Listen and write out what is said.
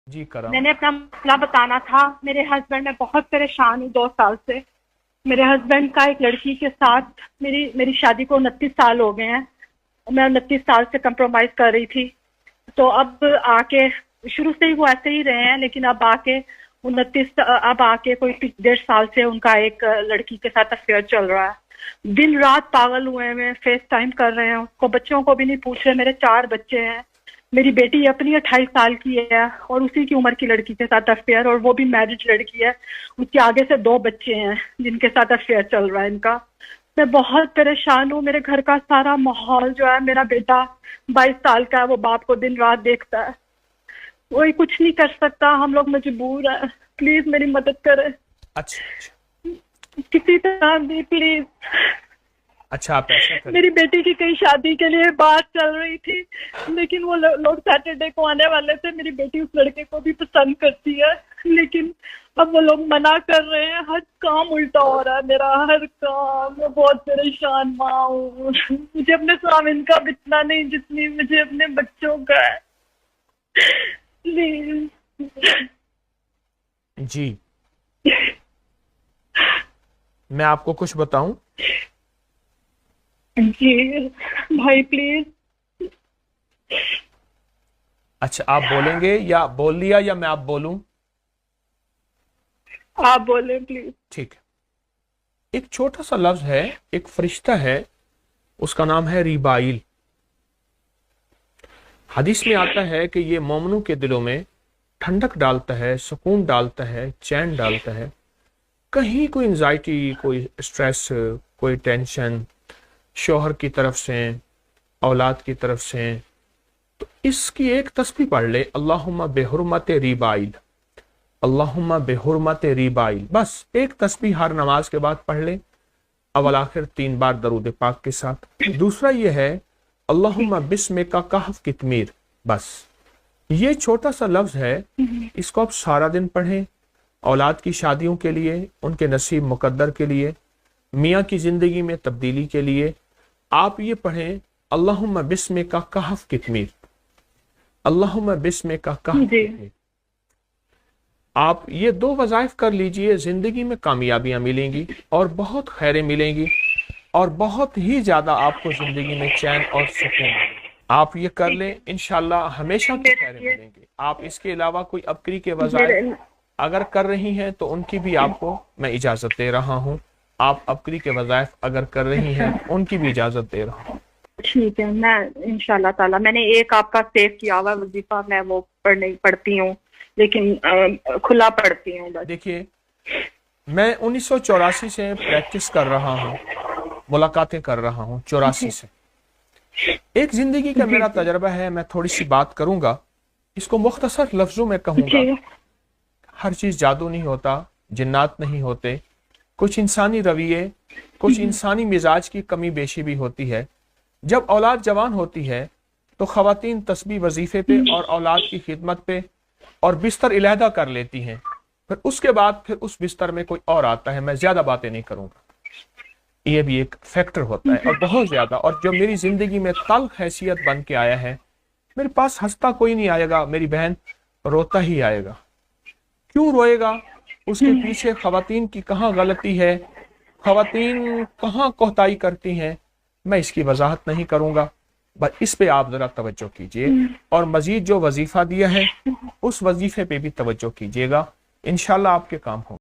जी करम। मैंने अपना मसला बताना था। मेरे हस्बैंड, मैं बहुत परेशान हूँ 2 साल से। मेरे हस्बैंड का एक लड़की के साथ, मेरी मेरी शादी को 29 साल हो गए हैं। मैं 29 साल से कंप्रोमाइज कर रही थी। तो अब आके, शुरू से ही वो ऐसे ही रहे हैं, लेकिन अब आके 29, अब आके कोई 1.5 साल से उनका एक लड़की के साथ अफेयर चल रहा है। दिन रात पागल हुए हैं, फेस टाइम कर रहे हैं उसको, बच्चों को भी नहीं पूछ रहे। मेरे 4 बच्चे हैं। मेरी बेटी अपनी 28 साल की है और उसी की उम्र की लड़की के साथ अफेयर, और वो भी मैरिज लड़की है। उसके आगे से 2 बच्चे हैं जिनके साथ अफेयर चल रहा है इनका। मैं बहुत परेशान हूँ। मेरे घर का सारा माहौल जो है, मेरा बेटा 22 साल का है, वो बाप को दिन रात देखता है। कोई कुछ नहीं कर सकता, हम लोग मजबूर हैं। प्लीज मेरी मदद करें अच्छा अच्छा। किसी तरह भी, प्लीज। अच्छा आप ऐसा करिए। मेरी बेटी की कहीं शादी के लिए बात चल रही थी, लेकिन वो लोग सैटरडे को आने वाले थे। मेरी बेटी उस लड़के को भी पसंद करती है, लेकिन अब वो लोग मना कर रहे हैं। हर काम उल्टा हो रहा है मेरा, हर काम। मैं बहुत परेशान माँ हूँ। मुझे अपने स्वामी का भी इतना नहीं जितनी मुझे अपने बच्चों का है। प्लीज। जी मैं आपको कुछ बताऊं? जी भाई प्लीज। अच्छा आप बोलेंगे या बोल लिया, या मैं आप बोलूं? आप बोले प्लीज। ठीक है। एक छोटा सा लफ्ज है, एक फरिश्ता है, उसका नाम है रिबाइल। हदीस में आता है कि ये मोमनों के दिलों में ठंडक डालता है, सुकून डालता है, चैन डालता है। कहीं कोई एंजाइटी, कोई स्ट्रेस, कोई टेंशन शौहर की तरफ से, औलाद की तरफ से, तो इसकी एक तस्बीह पढ़ ले, अल्लाहुम्मा बेहुरमत रिबाइल, अल्लाहुम्मा बेहुरमत रिबाइल। बस एक तस्बीह हर नमाज के बाद पढ़ ले, अवल आखिर 3 बार दरूद पाक के साथ। दूसरा ये है अल्लाहुम्मा बिस्मिका कहफ कितमीर। बस ये छोटा सा लफ्ज है, इसको आप सारा दिन पढ़ें। औलाद की शादियों के लिए, उनके नसीब मुकद्दर के लिए, मियाँ की जिंदगी में तब्दीली के लिए आप ये पढ़ें, अल्लाहुम्मा बिस्मिका कहफ कितमीर, अल्लाहुम्मा बिस्मिका कहफ कितमीर। आप ये 2 वज़ाइफ कर लीजिए, जिंदगी में कामयाबियां मिलेंगी और बहुत खैरें मिलेंगी और बहुत ही ज्यादा आपको जिंदगी में चैन और सुकून मिलेगा। आप ये कर लें, इंशाल्लाह हमेशा की खैरें मिलेंगी। आप इसके अलावा कोई अबकरी के वज़ाइफ अगर कर रही हैं तो उनकी भी आपको मैं इजाजत दे रहा हूँ। आप अबकरी के वज़ाइफ अगर कर रही हैं उनकी भी इजाजत दे रहा हूँ। ठीक है, मैं इंशाल्लाह ताला, मैंने एक आपका सेव किया हुआ वजीफा, मैं वो पढ़ती हूँ, लेकिन खुला पढ़ती हूँ बस। देखिए मैं 1984 से प्रैक्टिस कर रहा हूँ, मुलाकातें कर रहा हूँ 84 से। एक जिंदगी का मेरा तजर्बा है, मैं थोड़ी सी बात करूंगा, इसको मुख्तसर लफ्जों में कहूंगा। हर चीज जादू नहीं होता, जिन्नात नहीं होते, कुछ इंसानी रवैये, कुछ इंसानी मिजाज की कमी बेशी भी होती है। जब औलाद जवान होती है तो खवातीन तस्बीह वजीफे पे और औलाद की खिदमत पे और बिस्तर इलादा कर लेती हैं। फिर उसके बाद फिर उस बिस्तर में कोई और आता है। मैं ज्यादा बातें नहीं करूंगा, ये भी एक फैक्टर होता है और बहुत ज्यादा। और जो मेरी जिंदगी में तल्ख हैसियत बन के आया है, मेरे पास हंसता कोई नहीं आएगा, मेरी बहन रोता ही आएगा। क्यों रोएगा? उसके पीछे खवातीन की कहाँ गलती है, खवातीन कहाँ कोताही करती हैं, मैं इसकी वजाहत नहीं करूंगा। बस इस पे आप जरा तवज्जो कीजिए और मजीद जो वजीफा दिया है उस वजीफे पे भी तवज्जो कीजिएगा। इंशाल्लाह आपके काम होंगे।